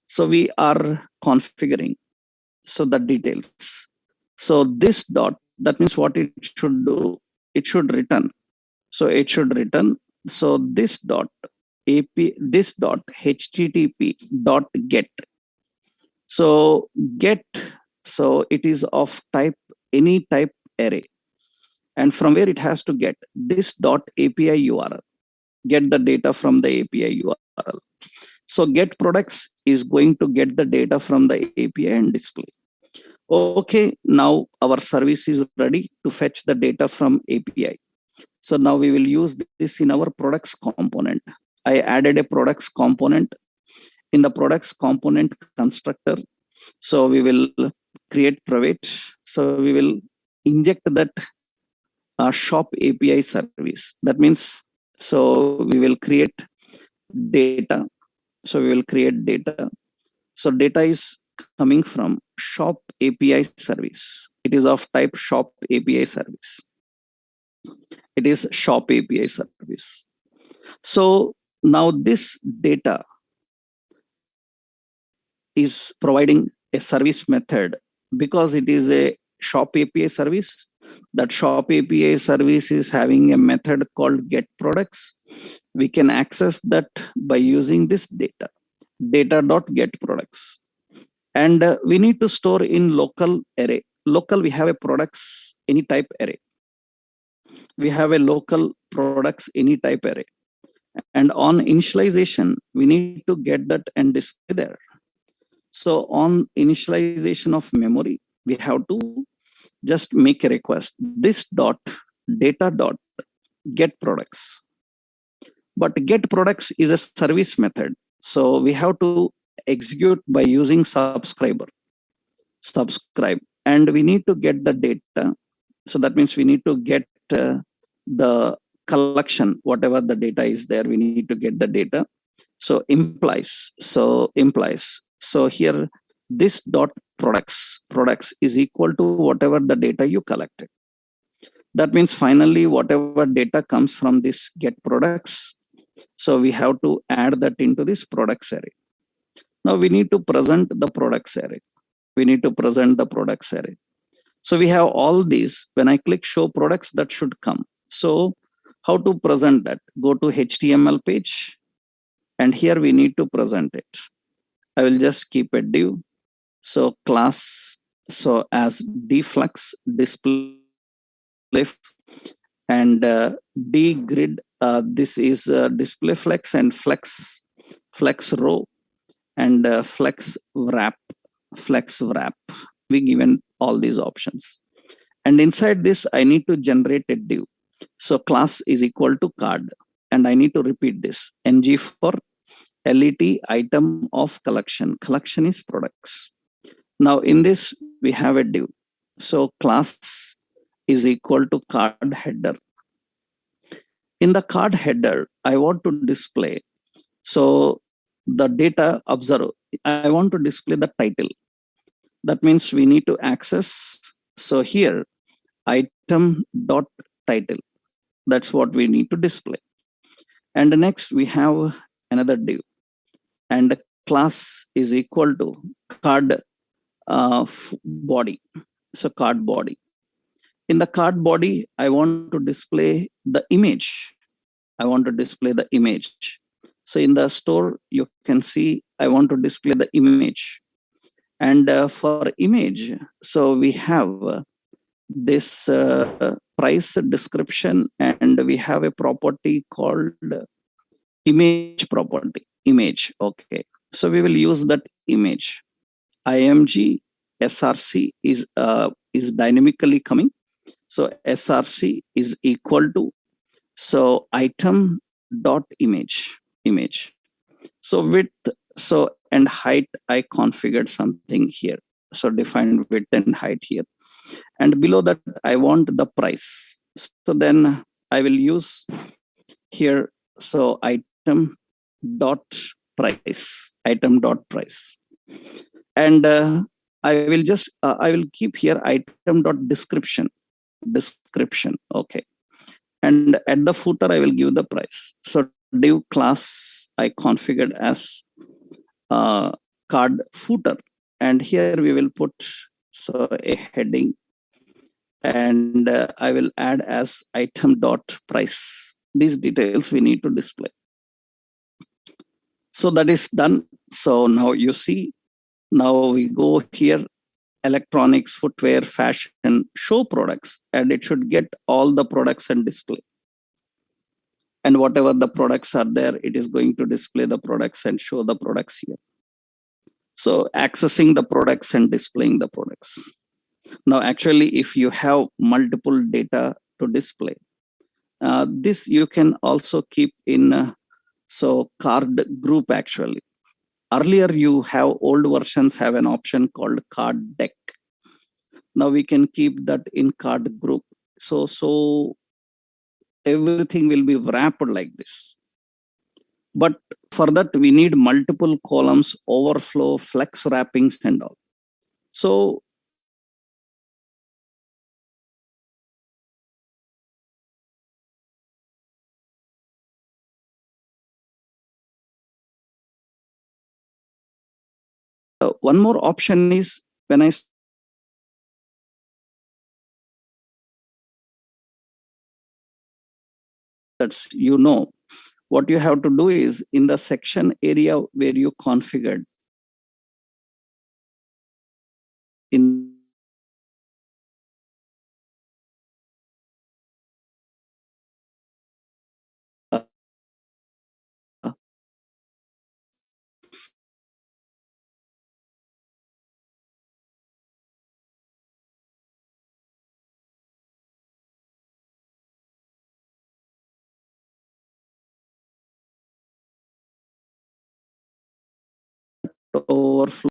so we are configuring. So the details. So this dot, that means what it should do, it should return. So it should return. So this dot this dot HTTP dot get. So get, so it is of type, any type array. And from where it has to get this dot API URL, get the data from the API URL. So get products is going to get the data from the API and display. Okay, now our service is ready to fetch the data from API. So now we will use this in our products component. I added a products component in the products component constructor. So we will create private. So we will inject that shop API service. That means, so we will create data. So we will create data. So data is coming from shop API service. It is of type shop API service. It is shop API service. So now this data is providing a service method because it is a shop API service. That shop API service is having a method called get products. We can access that by using this data, data.get products. And we need to store in local array. Local, we have a products, any type array. We have a local products, any type array. And on initialization, we need to get that and display there. So on initialization of memory, we have to just make a request. This dot data dot get products. But get products is a service method. So we have to execute by using subscriber. Subscribe. And we need to get the data. So that means we need to get the collection, whatever the data is there, we need to get the data. So implies. So implies. So here, this dot products is equal to whatever the data you collected. That means finally, whatever data comes from this get products, so we have to add that into this products array. Now we need to present the products array. We need to present the products array. So we have all these. When I click show products, that should come. So how to present that? Go to HTML page, and here we need to present it. I will just keep a div. So class, so as dflex display and dgrid, this is display flex and flex row and flex wrap. We given all these options, and inside this I need to generate a div. So class is equal to card, and I need to repeat this ng for let item of collection. Collection is products. Now in this we have a div. So class is equal to card header. In the card header, I want to display, so the data observe, I want to display the title. That means we need to access, so here item dot title, that's what we need to display. And next we have another div, and class is equal to card body. So card body. In the card body, I want to display the image. I want to display the image. So in the store, you can see I want to display the image. And for image, so we have this price description, and we have a property called image property. Image, okay. So we will use that image. IMG SRC is dynamically coming. So SRC is equal to, so item dot image. So width, so and height, I configured something here. So defined width and height here. And below that, I want the price. So then I will use here, so item dot price. And I will keep here item dot description. Okay. And at the footer, I will give the price. So div class I configured as card footer, and here we will put, so a heading, and I will add as item dot price. These details we need to display. So that is done. So now you see, now we go here, electronics, footwear, fashion, show products, and it should get all the products and display. And whatever the products are there, it is going to display the products and show the products here. So accessing the products and displaying the products. Now, actually, if you have multiple data to display, this you can also keep in so card group actually. Earlier, you have old versions have an option called card deck. Now we can keep that in card group. So everything will be wrapped like this. But for that, we need multiple columns, overflow, flex wrappings, and all. So one more option is, when I that's, what you have to do is in the section area where you configured in overflow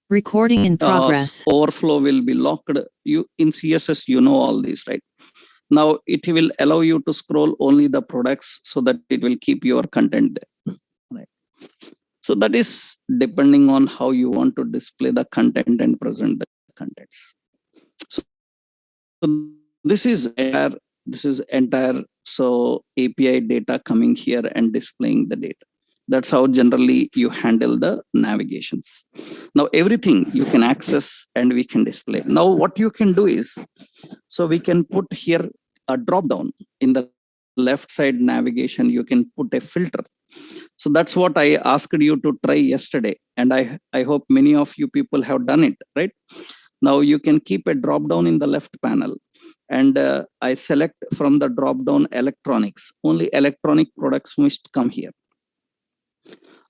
Recording in progress. Overflow will be locked. You in CSS, you know all these, right? Now it will allow you to scroll only the products so that it will keep your content there. Right. So that is depending on how you want to display the content and present the contents. So this is entire so API data coming here and displaying the data. That's how generally you handle the navigations. Now everything you can access and we can display. Now what you can do is, so we can put here a drop down in the left side navigation. You can put a filter. So that's what I asked you to try yesterday, and I hope many of you people have done it, right? Now you can keep a drop down in the left panel, and I select from the drop down electronics. Only electronic products must come here.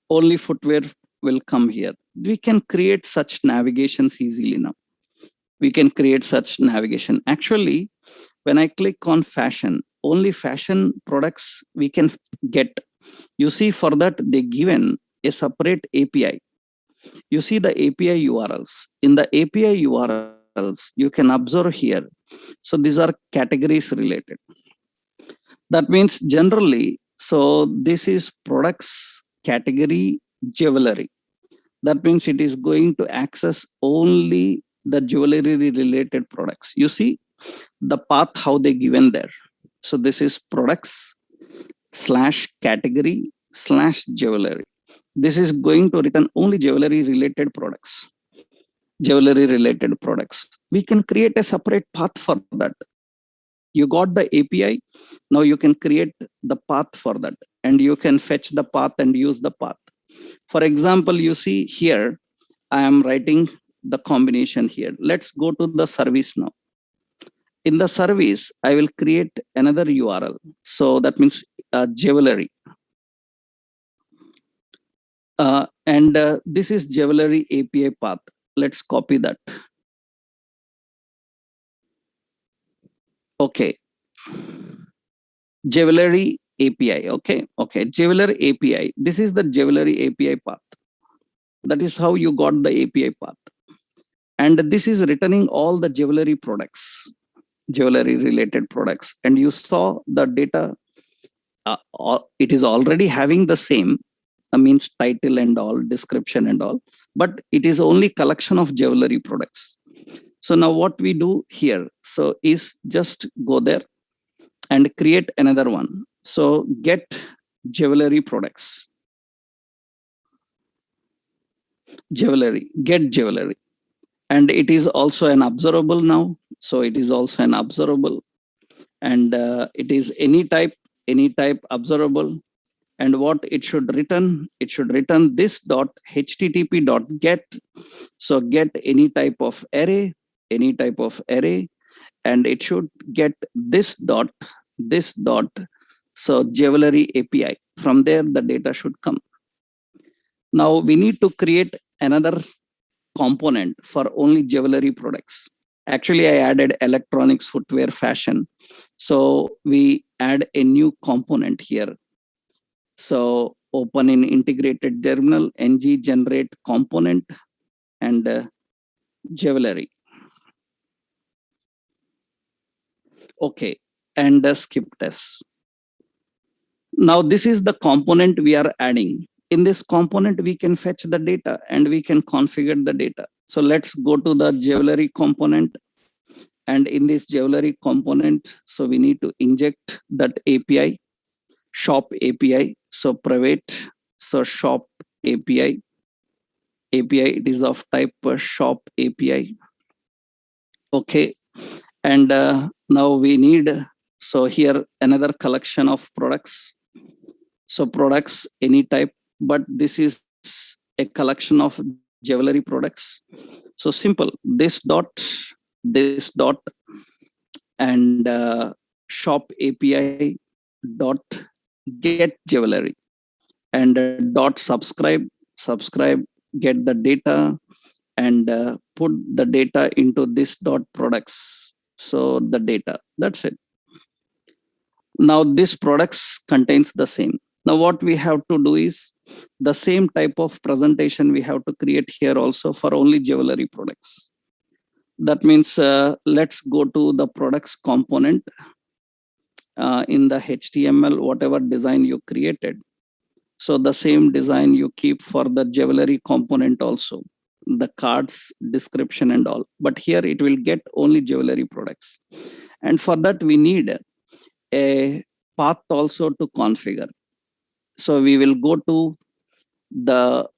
Only footwear will come here. We can create such navigations easily now. We can create such navigation. Actually, when I click on fashion, only fashion products we can get. You see, for that they given a separate API. You see the API URLs. In the API URLs, you can observe here. So these are categories related. That means generally, so this is products category jewelry. That means it is going to access only the jewelry related products. You see the path how they given there. So this is products / category / jewelry. This is going to return only jewelry related products. Jewelry related products. We can create a separate path for that. You got the API. Now you can create the path for that, and you can fetch the path and use the path. For example, you see here, I am writing the combination here. Let's go to the service now. In the service, I will create another URL. So that means jewelry. And this is jewelry API path. Let's copy that. Okay. Jewelry API. Okay. Jewelry API. This is the jewelry API path. That is how you got the API path. And this is returning all the jewelry products, jewelry related products. And you saw the data. It is already having the same, means title and all, description and all, but it is only collection of jewelry products. So now what we do here, so is just go there and create another one. So get jewelry products, get jewelry. And it is also an observable now. So it is also an observable, and it is any type observable. And what it should return? It should return this dot http dot get. So get any type of array, and it should get this dot. So jewelry API. From there, the data should come. Now we need to create another component for only jewelry products. Actually, I added electronics, footwear, fashion. So we add a new component here. So open in integrated terminal, ng generate component and jewelry. Okay, and skip test. Now this is the component we are adding. In this component, we can fetch the data and we can configure the data. So let's go to the jewelry component. And in this jewelry component, so we need to inject that API, shop API. So private, so shop API. It is of type shop API. Okay. And now we need, so here another collection of products. So products, any type, but this is a collection of jewelry products. So simple, this dot, and shop API dot get jewelry, and dot subscribe, get the data, and put the data into this dot products. So the data, that's it. Now this products contains the same. Now what we have to do is the same type of presentation we have to create here also for only jewelry products. That means let's go to the products component in the HTML, whatever design you created. So the same design you keep for the jewelry component also, the cards, description and all. But here it will get only jewelry products. And for that we need a path also to configure. So we will go to the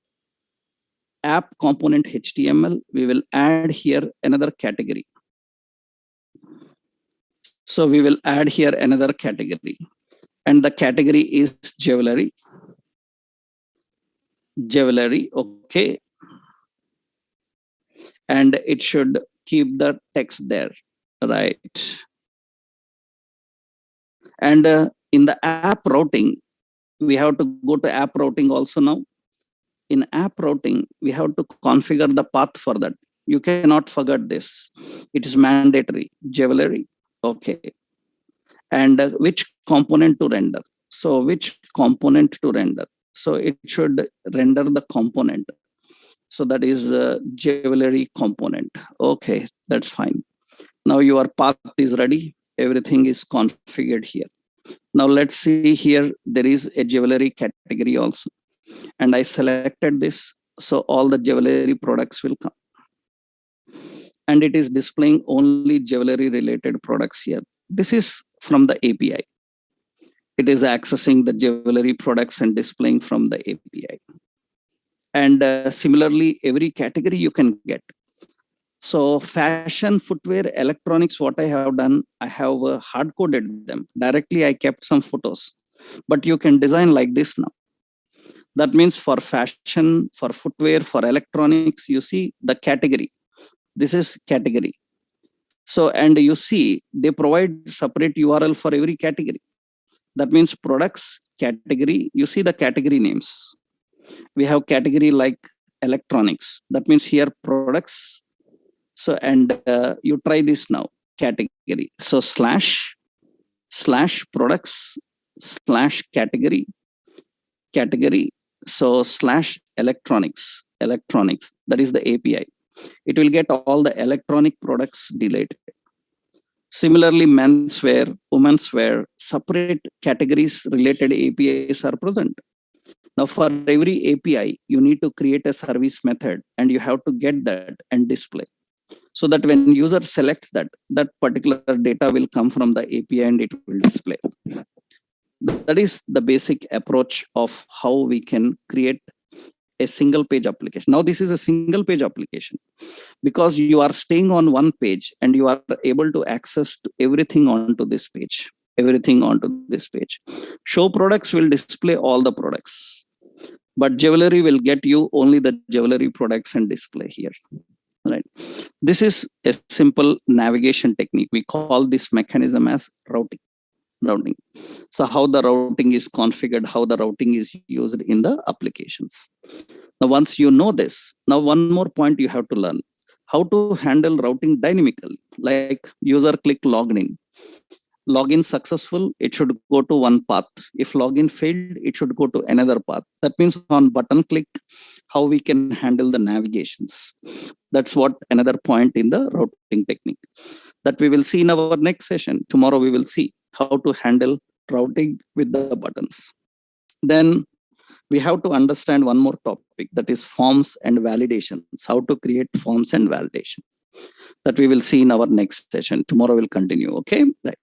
app component HTML. We will add here another category. So we will add here another category. And the category is jewelry. Jewelry, okay. And it should keep the text there, right? And in the app routing, we have to go to app routing also now. In app routing, we have to configure the path for that. You cannot forget this. It is mandatory. Jewelry, okay. And which component to render? So which component to render? So it should render the component. So that is a jewelry component. Okay, that's fine. Now your path is ready. Everything is configured here. Now let's see here, there is a jewelry category also. And I selected this. So all the jewelry products will come. And it is displaying only jewelry related products here. This is from the API. It is accessing the jewelry products and displaying from the API. And similarly, every category you can get. So fashion, footwear, electronics, what I have done, I have hard coded them. Directly, I kept some photos. But you can design like this now. That means for fashion, for footwear, for electronics, you see the category. This is category. So, and you see, they provide separate URL for every category. That means products, category, you see the category names. We have category like electronics. That means here products. So, and you try this now, category. So slash products slash category. So slash electronics, that is the API. It will get all the electronic products deleted. Similarly, menswear, women's wear, separate categories related APIs are present. Now for every API, you need to create a service method and you have to get that and display. So that when user selects that particular data will come from the API and it will display. That is the basic approach of how we can create a single page application. Now this is a single page application because you are staying on one page and you are able to access everything onto this page. Show products will display all the products, but jewelry will get you only the jewelry products and display here. Right. This is a simple navigation technique. We call this mechanism as routing. So how the routing is configured, how the routing is used in the applications. Now, once you know this, now one more point you have to learn, how to handle routing dynamically, like user click login. Login successful, it should go to one path. If login failed, it should go to another path. That means on button click, how we can handle the navigations. That's what another point in the routing technique that we will see in our next session. Tomorrow we will see how to handle routing with the buttons. Then we have to understand one more topic, that is forms and validations, how to create forms and validation. That we will see in our next session. Tomorrow we'll continue. Okay. Right.